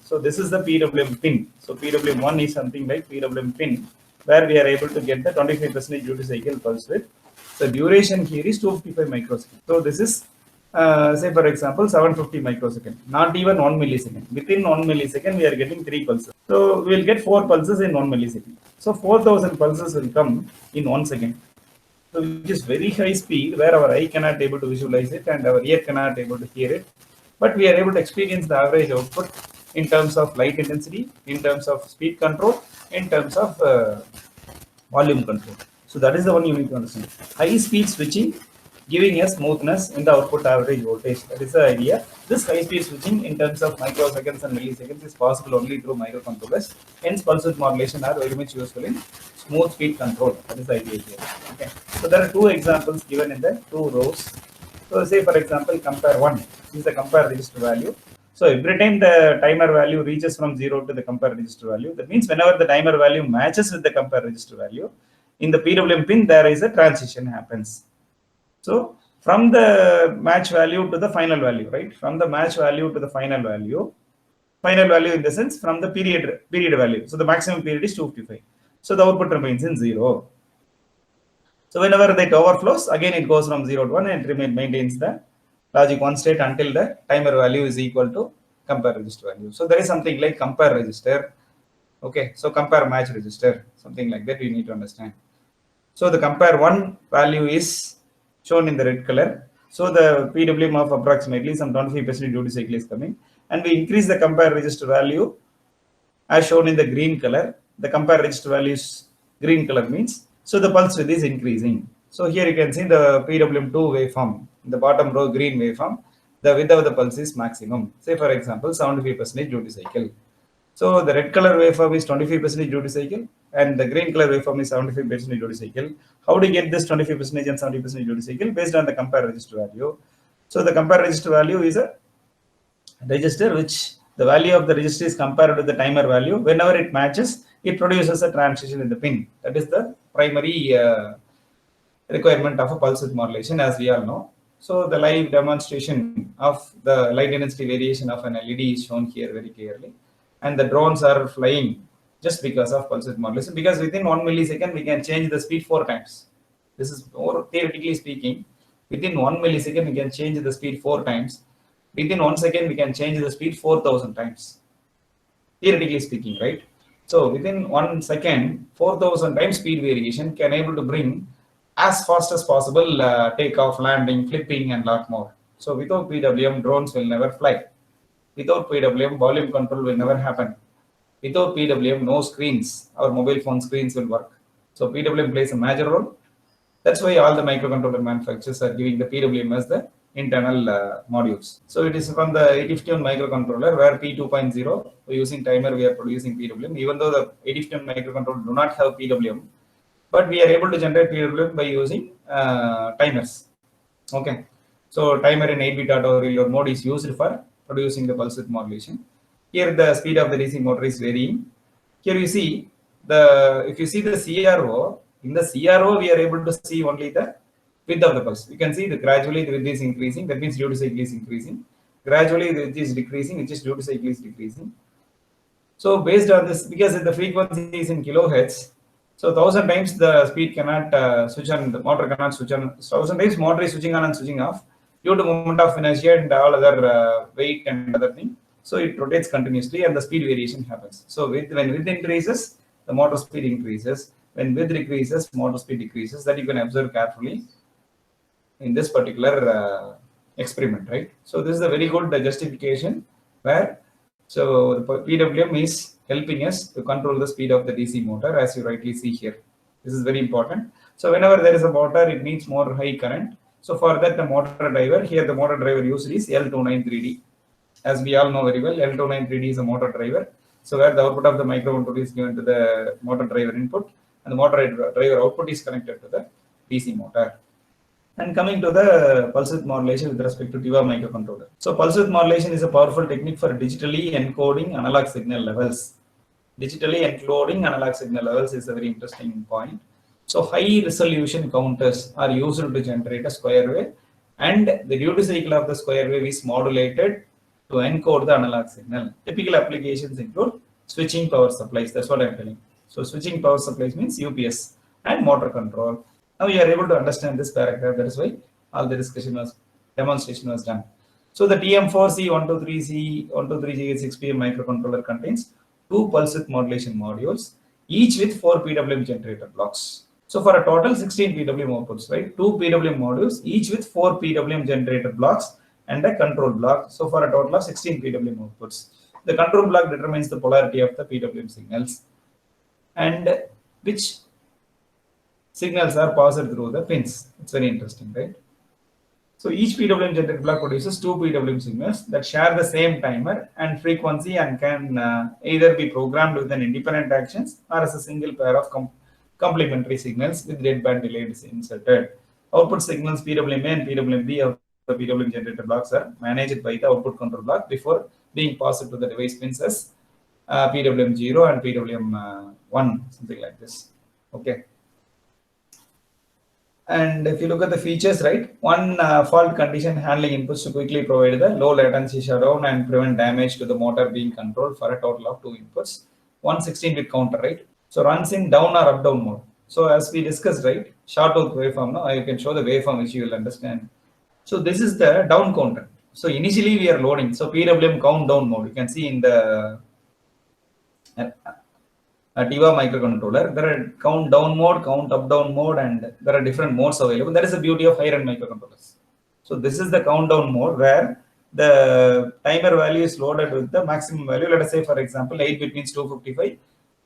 So this is the PWM pin. So PWM1 is something like PWM pin, where we are able to get the 25% duty cycle pulse width. So duration here is 255 microseconds. So this is say for example 750 microsecond, not even 1 millisecond. Within 1 millisecond we are getting 3 pulses. So we will get 4 pulses in 1 millisecond. So 4000 pulses will come in 1 second. So which is very high speed, where our eye cannot able to visualize it and our ear cannot able to hear it, but we are able to experience the average output in terms of light intensity, in terms of speed control, in terms of volume control. So that is the one you need to understand. High speed switching giving a smoothness in the output average voltage. That is the idea. This high speed switching in terms of microseconds and milliseconds is possible only through microcontrollers. Hence pulse width modulation are very much useful in smooth speed control. That is the idea here. Okay. So there are two examples given in the two rows. So say for example compare 1. This is the compare register value. So every time the timer value reaches from 0 to the compare register value, that means whenever the timer value matches with the compare register value, in the PWM pin there is a transition happens. So from the match value to the final value, right? From the match value to the final value in the sense from the period value. So the maximum period is 255. So the output remains in 0. So whenever that overflows, again it goes from 0 to 1 and maintains the logic 1 state until the timer value is equal to compare register value. So there is something like compare register. Okay, so compare match register, something like that we need to understand. So the compare 1 value is shown in the red color. So the PWM of approximately some 25% duty cycle is coming, and we increase the compare register value as shown in the green color. The compare register value is green color means, so the pulse width is increasing. So here you can see the PWM2 waveform, in the bottom row green waveform, the width of the pulse is maximum. Say for example 75% duty cycle. So the red color waveform is 25% duty cycle and the green color waveform is 75% duty cycle. How do you get this 25% and 70% duty cycle? Based on the compare register value. So the compare register value is a register which the value of the register is compared with the timer value. Whenever it matches, it produces a transition in the pin. That is the primary requirement of a pulse width modulation, as we all know. So the live demonstration of the light intensity variation of an LED is shown here very clearly. And the drones are flying just because of pulse width modulation, because within 1 millisecond we can change the speed 4 times. This is more theoretically speaking. Within 1 millisecond we can change the speed 4 times. Within 1 second we can change the speed 4,000 times. Theoretically speaking, right? So within 1 second, 4,000 times speed variation can able to bring as fast as possible takeoff, landing, flipping, and lot more. So without PWM, drones will never fly. Without PWM, volume control will never happen. Without PWM, no screens, our mobile phone screens will work. So PWM plays a major role. That's why all the microcontroller manufacturers are giving the PWM as the internal modules. So it is from the 8051 microcontroller where P2.0, using timer we are producing PWM. Even though the 8051 microcontroller do not have PWM, but we are able to generate PWM by using timers. Okay, so timer in 8-bit auto reload mode is used for producing the pulse width modulation. Here the speed of the DC motor is varying. Here you see if you see the CRO, in the CRO we are able to see only the width of the pulse. You can see that gradually the width is increasing, that means duty cycle is increasing. Gradually the width is decreasing, which is duty cycle is decreasing. So based on this, because the frequency is in kilohertz, so 1,000 times the speed cannot switch on, the motor cannot switch on. 1,000 times motor is switching on and switching off due to moment of inertia and all other weight and other thing. So it rotates continuously and the speed variation happens. So when width increases, the motor speed increases. When width decreases, motor speed decreases. That you can observe carefully in this particular experiment, right? So this is a very good justification where so the PWM is helping us to control the speed of the DC motor, as you rightly see here. This is very important. So whenever there is a motor, it needs more high current. So for that, the motor driver, here the motor driver used is L293D. As we all know very well, L293D is a motor driver. So where the output of the microcontroller is given to the motor driver input, and the motor driver output is connected to the DC motor. And coming to the pulse width modulation with respect to TIVA microcontroller. So pulse width modulation is a powerful technique for digitally encoding analog signal levels. Digitally encoding analog signal levels is a very interesting point. So high resolution counters are used to generate a square wave, and the duty cycle of the square wave is modulated to encode the analog signal. Typical applications include switching power supplies. That's what I'm telling. So switching power supplies means UPS and motor control. Now you are able to understand this paragraph. That is why all the demonstration was done. So the TM4C123C 123G6PM microcontroller contains 2 pulse width modulation modules, each with 4 PWM generator blocks. So for a total 16 PWM outputs, right? 2 PWM modules, each with 4 PWM generator blocks and a control block. So for a total of 16 PWM outputs. The control block determines the polarity of the PWM signals and which signals are passed through the pins. It's very interesting, right? So each PWM generator block produces 2 PWM signals that share the same timer and frequency and can either be programmed with an independent actions or as a single pair of complementary signals with deadband delay inserted. Output signals PWMA and PWMB of the PWM generator blocks are managed by the output control block before being passed to the device pins as PWM0 and PWM1, something like this. Okay. And if you look at the features, right, one fault condition handling inputs to quickly provide the low latency shutdown and prevent damage to the motor being controlled for a total of 2 inputs. 1 16-bit counter, right? So runs in down or up down mode. So as we discussed, right, sawtooth waveform, now I can show the waveform which you will understand. So this is the down counter. So initially we are loading. So PWM countdown mode. You can see in the TIVA microcontroller, there are count down mode, count up down mode, and there are different modes available. That is the beauty of higher end microcontrollers. So this is the countdown mode where the timer value is loaded with the maximum value. Let us say, for example, 8-bit means 255,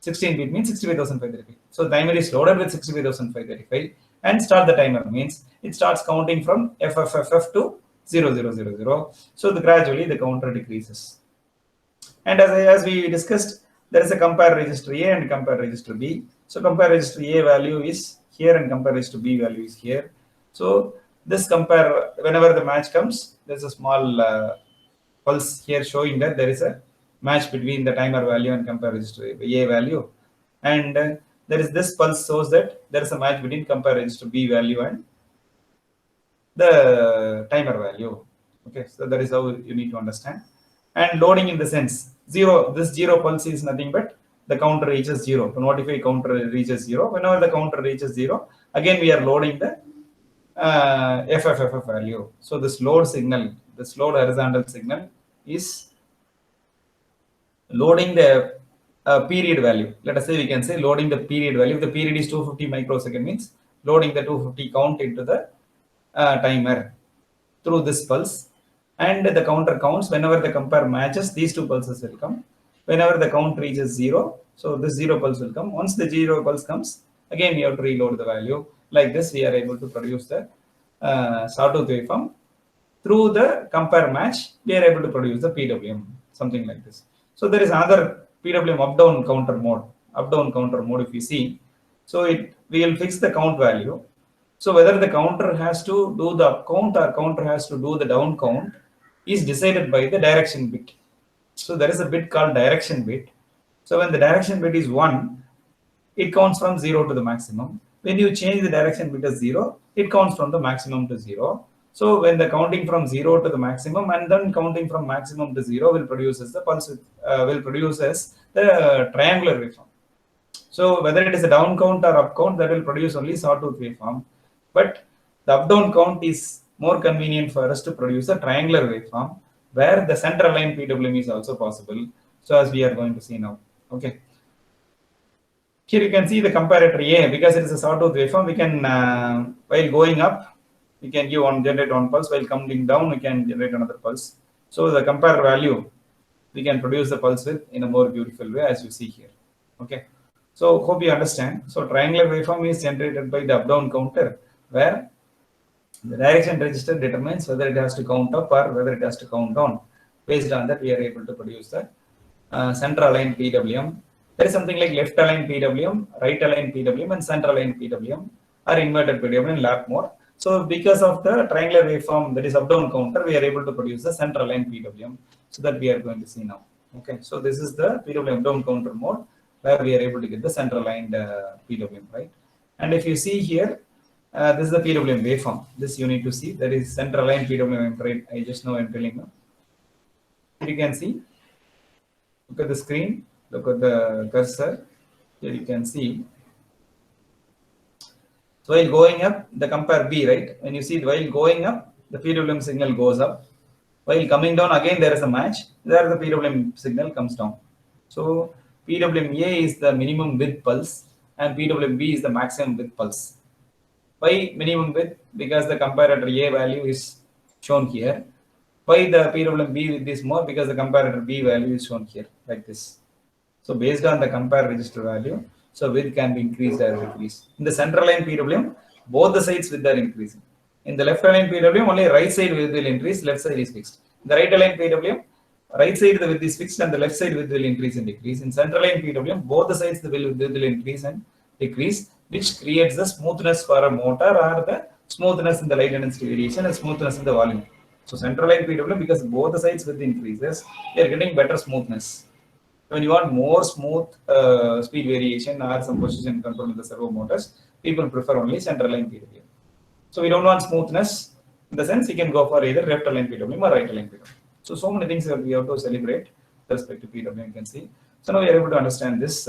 16-bit means 65,535. So the timer is loaded with 65,535 and start the timer means it starts counting from FFFF to 0000. So gradually the counter decreases. And as we discussed, there is a compare register A and compare register B. So compare register A value is here and compare register B value is here. So this compare, whenever the match comes, there's a small pulse here showing that there is a match between the timer value and compare register A value. And there is this pulse shows that there is a match between compare register B value and the timer value. Okay, so that is how you need to understand. And loading in the sense, this zero pulse is nothing but the counter reaches 0. To notify counter reaches 0. Whenever the counter reaches 0, again we are loading the FFFF value. So this load signal, this load horizontal signal is loading the period value. Let us say we can say loading the period value. If the period is 250 microsecond means loading the 250 count into the timer through this pulse. And the counter counts whenever the compare matches, these 2 pulses will come. Whenever the count reaches 0, so this 0 pulse will come. Once the 0 pulse comes, again you have to reload the value. Like this, we are able to produce the sawtooth waveform. Through the compare match, we are able to produce the PWM, something like this. So there is another PWM up-down counter mode. Up-down counter mode, if you see, so we will fix the count value. So whether the counter has to do the up count or counter has to do the down count is decided by the direction bit. So there is a bit called direction bit. So when the direction bit is 1, it counts from 0 to the maximum. When you change the direction bit as 0, it counts from the maximum to 0. So when the counting from 0 to the maximum and then counting from maximum to 0 will produce as the pulse will produce as the triangular waveform. So whether it is a down count or up count, that will produce only sawtooth waveform. But the up-down count is more convenient for us to produce a triangular waveform where the center aligned PWM is also possible. So as we are going to see now. Okay. Here you can see the comparator A, because it is a sawtooth waveform, we can, while going up, we can generate one pulse, while coming down, we can generate another pulse. So the compare value, we can produce the pulse with in a more beautiful way as you see here. Okay. So hope you understand. So triangular waveform is generated by the up-down counter, where the direction register determines whether it has to count up or whether it has to count down. Based on that, we are able to produce the center aligned PWM. There is something like left aligned PWM, right aligned PWM, and center aligned PWM, or inverted PWM in lap mode. So because of the triangular waveform, that is up-down counter, we are able to produce the center aligned PWM. So that we are going to see now. Okay, so this is the PWM up-down counter mode, where we are able to get the center aligned PWM, right? And if you see here, this is the PWM waveform. This you need to see. That is center aligned PWM, right? I just know I'm telling you. You can see, look at the screen, look at the cursor. Here you can see. So while going up, the compare B, right? When you see while going up, the PWM signal goes up. While coming down, again there is a match. There the PWM signal comes down. So PWMA is the minimum width pulse and PWMB is the maximum width pulse. Why minimum width? Because the comparator A value is shown here. Why the PWMB width is more? Because the comparator B value is shown here like this. So based on the compare register value, so width can be increased or decreased. In the central line PWM, both the sides width are increasing. In the left line PWM, only right side width will increase, left side is fixed. In the right line PWM, right side the width is fixed and the left side width will increase and decrease. In central line PWM, both the sides the width will increase and decrease, which creates the smoothness for a motor or the smoothness in the light intensity variation and smoothness in the volume. So central line PWM, because both the sides width increases, they are getting better smoothness. When you want more smooth speed variation or some position control in the servo motors, people prefer only central line PWM. So we don't want smoothness. In the sense, you can go for either left line PWM or right line PWM. So many things that we have to celebrate with respect to PWM, you can see. So now we are able to understand this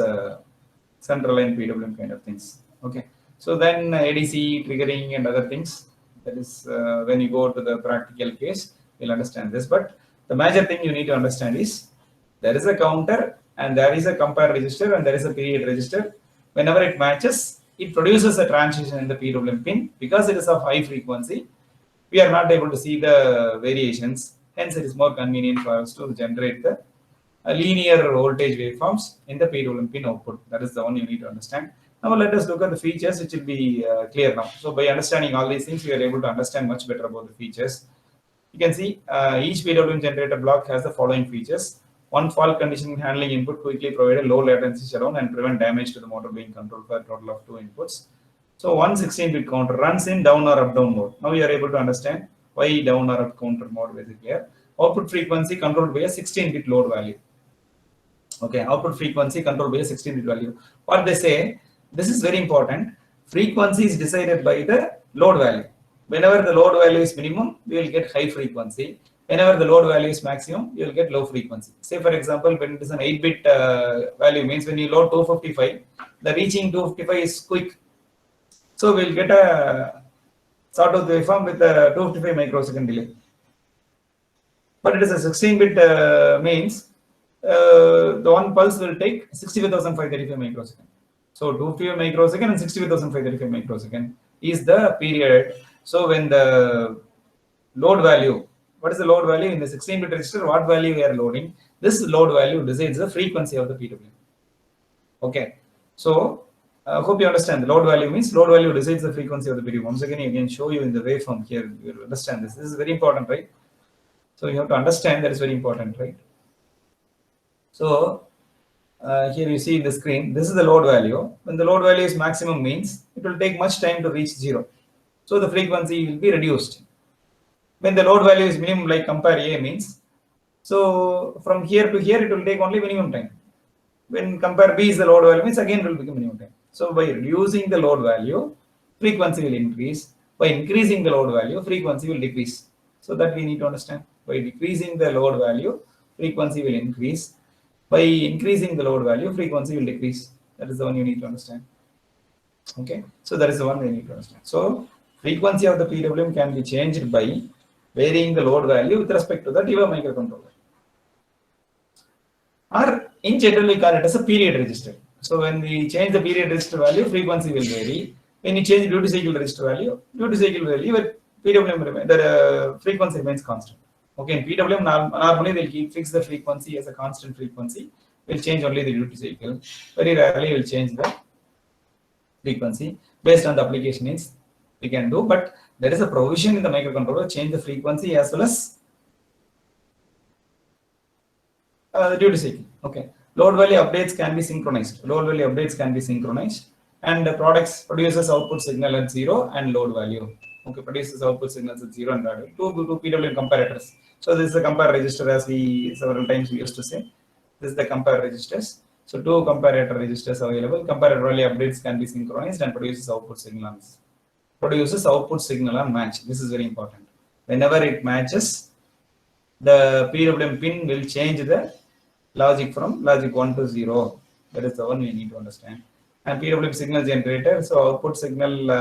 central line PWM kind of things. Okay. So then ADC triggering and other things. That is when you go to the practical case, you'll understand this. But the major thing you need to understand is there is a counter and there is a compare register and there is a period register. Whenever it matches, it produces a transition in the PWM pin. Because it is of high frequency, we are not able to see the variations. Hence, it is more convenient for us to generate the linear voltage waveforms in the PWM pin output. That is the one you need to understand. Now let us look at the features, which will be clear now. So by understanding all these things, we are able to understand much better about the features. You can see each PWM generator block has the following features. One fault conditioning handling input quickly provide a low latency shutdown and prevent damage to the motor being controlled for a total of 2 inputs. So one 16-bit counter runs in down or up down mode. Now you are able to understand why down or up counter mode basically here. Output frequency controlled by a 16-bit load value. Okay, output frequency controlled by a 16-bit value. What they say, this is very important. Frequency is decided by the load value. Whenever the load value is minimum, we will get high frequency. Whenever the load value is maximum, you will get low frequency. Say for example, when it is an 8-bit value, means when you load 255, the reaching 255 is quick. So we will get a sawtooth waveform with a 255 microsecond delay. But it is a 16-bit means the one pulse will take 65,535 microsecond. So 255 microsecond and 65,535 microsecond is the period. So when the load value, what is the load value in the 16-bit register? What value we are loading? This load value decides the frequency of the PWM. Okay. So I hope you understand. The load value means load value decides the frequency of the PWM. Once again, I can show you in the waveform here. You will understand this. This is very important, right? So you have to understand that is very important, right? So here you see the screen. This is the load value. When the load value is maximum means it will take much time to reach 0. So the frequency will be reduced. When the load value is minimum, like compare A means, so from here to here it will take only minimum time. When compare B is the load value means again it will become minimum time. So by reducing the load value, frequency will increase. By increasing the load value, frequency will decrease. So that we need to understand. By decreasing the load value, frequency will increase. By increasing the load value, frequency will decrease. That is the one you need to understand. Okay, so that is the one we need to understand. So frequency of the PWM can be changed by varying the load value with respect to the TIVA microcontroller. Or in general we call it as a period register. So when we change the period register value, frequency will vary. When you change duty cycle register value, duty cycle value, but PWM the frequency remains constant. Okay, in PWM normally they'll fix the frequency as a constant frequency. We'll change only the duty cycle. Very rarely we'll change the frequency based on the application needs. We can do, but there is a provision in the microcontroller change the frequency as well as the duty cycle. Okay, load value updates can be synchronized. Load value updates can be synchronized, and the products produces output signal at 0 and load value. Okay, produces output signals at 0 and load value. Two PWM comparators. So this is the compare register, as we several times we used to say. This is the compare registers. So 2 comparator registers available. Comparator value updates can be synchronized and produces output signals. Produces output signal on match. This is very important. Whenever it matches, the PWM pin will change the logic from logic 1 to 0. That is the one we need to understand. And PWM signal generator, so output signal,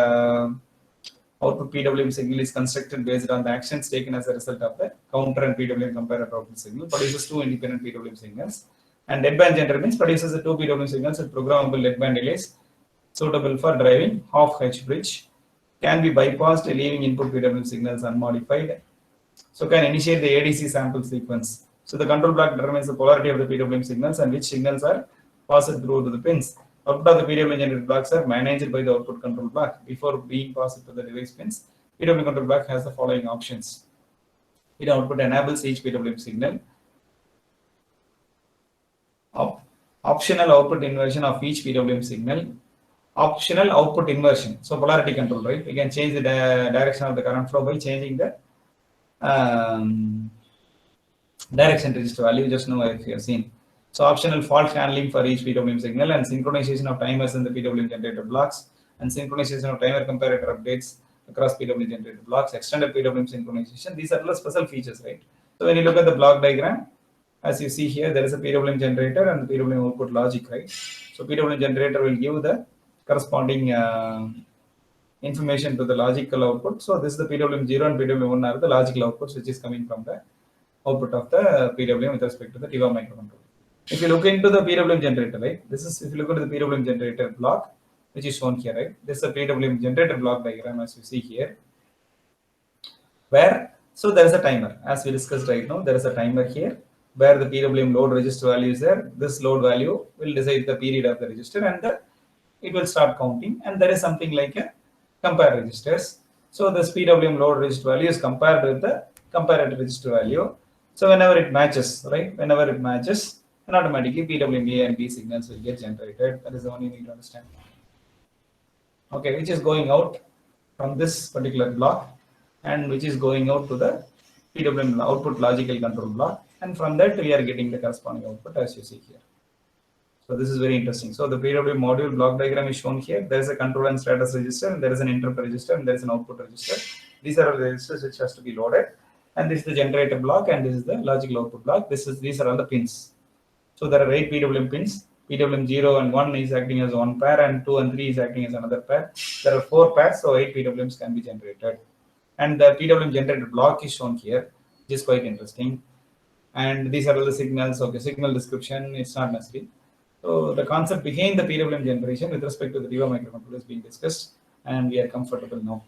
output PWM signal is constructed based on the actions taken as a result of the counter and PWM comparator output signal, produces two independent PWM signals. And deadband generator means produces the two PWM signals with programmable deadband delays suitable for driving half H bridge, can be bypassed leaving input PWM signals unmodified. So can initiate the ADC sample sequence. So the control block determines the polarity of the PWM signals and which signals are passed through to the pins. Output of the PWM generated blocks are managed by the output control block. Before being passed to the device pins, PWM control block has the following options. It output enables each PWM signal. Optional output inversion of each PWM signal. Optional output inversion. So polarity control, right? We can change the direction of the current flow by changing the direction register value, just now if you have seen. So optional fault handling for each PWM signal and synchronization of timers in the PWM generator blocks and synchronization of timer comparator updates across PWM generator blocks, extended PWM synchronization. These are the special features, right? So when you look at the block diagram, as you see here, there is a PWM generator and the PWM output logic, right? So PWM generator will give the corresponding information to the logical output. So this is the PWM 0 and PWM 1 are the logical outputs which is coming from the output of the PWM with respect to the TIVA microcontroller. If you look into the PWM generator, right? This is, if you look at the PWM generator block, which is shown here, right? This is a PWM generator block diagram as you see here. Where, so there is a timer. As we discussed right now, there is a timer here where the PWM load register value is there. This load value will decide the period of the register and it will start counting. And there is something like a compare registers. So this PWM load register value is compared with the comparator register value. So whenever it matches, right? Whenever it matches, and automatically PWM A and B signals will get generated. That is the one you need to understand. Okay, which is going out from this particular block and which is going out to the PWM output logical control block. And from that we are getting the corresponding output as you see here. So this is very interesting. So the PWM module block diagram is shown here. There is a control and status register, and there is an interrupt register, and there is an output register. These are the registers which has to be loaded. And this is the generator block, and this is the logical output block. These are all the pins. So there are 8 PWM pins. PWM 0 and 1 is acting as one pair, and 2 and 3 is acting as another pair. There are 4 pairs, so 8 PWMs can be generated. And the PWM generator block is shown here, which is quite interesting. And these are all the signals. Okay, signal description, it's not necessary. So the concept behind the PWM generation with respect to the TIVA microcontroller is being discussed, and we are comfortable now.